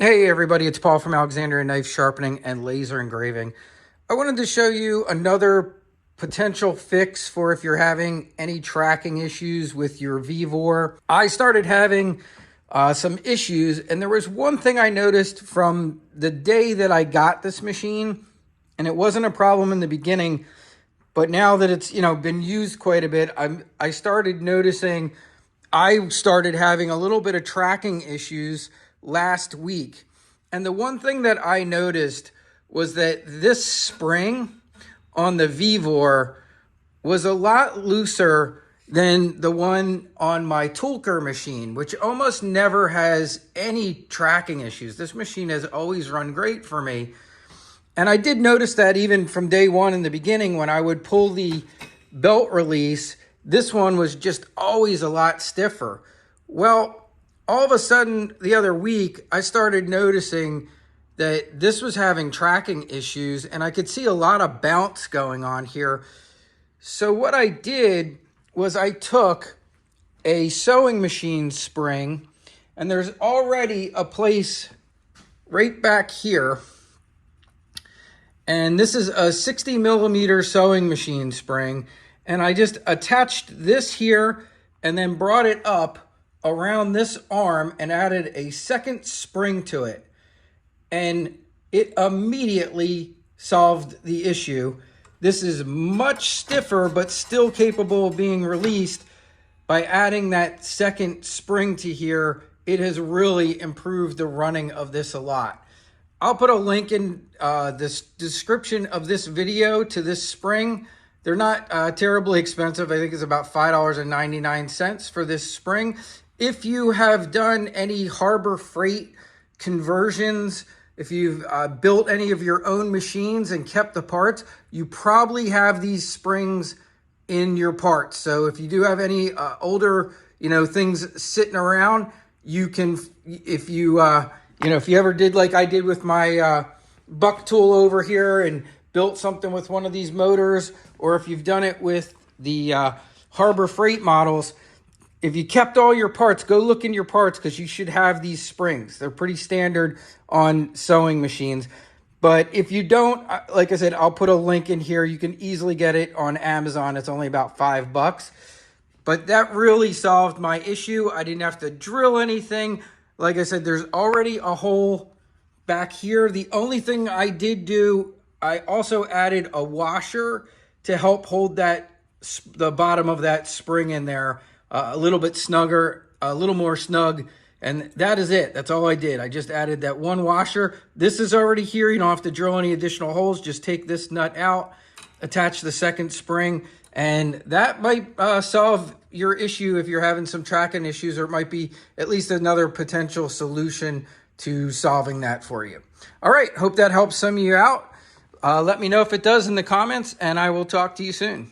Hey everybody, it's Paul from Alexandria Knife Sharpening and Laser Engraving. I wanted to show you another potential fix for if you're having any tracking issues with your Vevor. I started having some issues, and there was one thing I noticed from the day that I got this machine, and it wasn't a problem in the beginning, but now that it's been used quite a bit, I started noticing I started having a little bit of tracking issues last week. And the one thing that I noticed was that this spring on the Vevor was a lot looser than the one on my Toolker machine, which almost never has any tracking issues. This machine has always run great for me. And I did notice that even from day one in the beginning, when I would pull the belt release, this one was just always a lot stiffer. Well, all of a sudden the other week, I started noticing that this was having tracking issues, and I could see a lot of bounce going on here. So what I did was I took a sewing machine spring, and there's already a place right back here. And this is a 60 millimeter sewing machine spring. And I just attached this here and then brought it up around this arm and added a second spring to it. And it immediately solved the issue. This is much stiffer, but still capable of being released. By adding that second spring to here, it has really improved the running of this a lot. I'll put a link in this description of this video to this spring. They're not terribly expensive. I think it's about $5.99 for this spring. If you have done any Harbor Freight conversions, if you've built any of your own machines and kept the parts, you probably have these springs in your parts. So if you do have any older, things sitting around, you can, if you ever did like I did with my buck tool over here and built something with one of these motors, or if you've done it with the Harbor Freight models, if you kept all your parts, go look in your parts because you should have these springs. They're pretty standard on sewing machines. But if you don't, like I said, I'll put a link in here. You can easily get it on Amazon. It's only about $5. But that really solved my issue. I didn't have to drill anything. Like I said, there's already a hole back here. The only thing I did do, I also added a washer to help hold the bottom of that spring in there a little bit snugger, a little more snug. And that is it. That's all I did. I just added that one washer. This is already here. You don't have to drill any additional holes. Just take this nut out, attach the second spring, and that might solve your issue if you're having some tracking issues, or it might be at least another potential solution to solving that for you. All right. Hope that helps some of you out. Let me know if it does in the comments, and I will talk to you soon.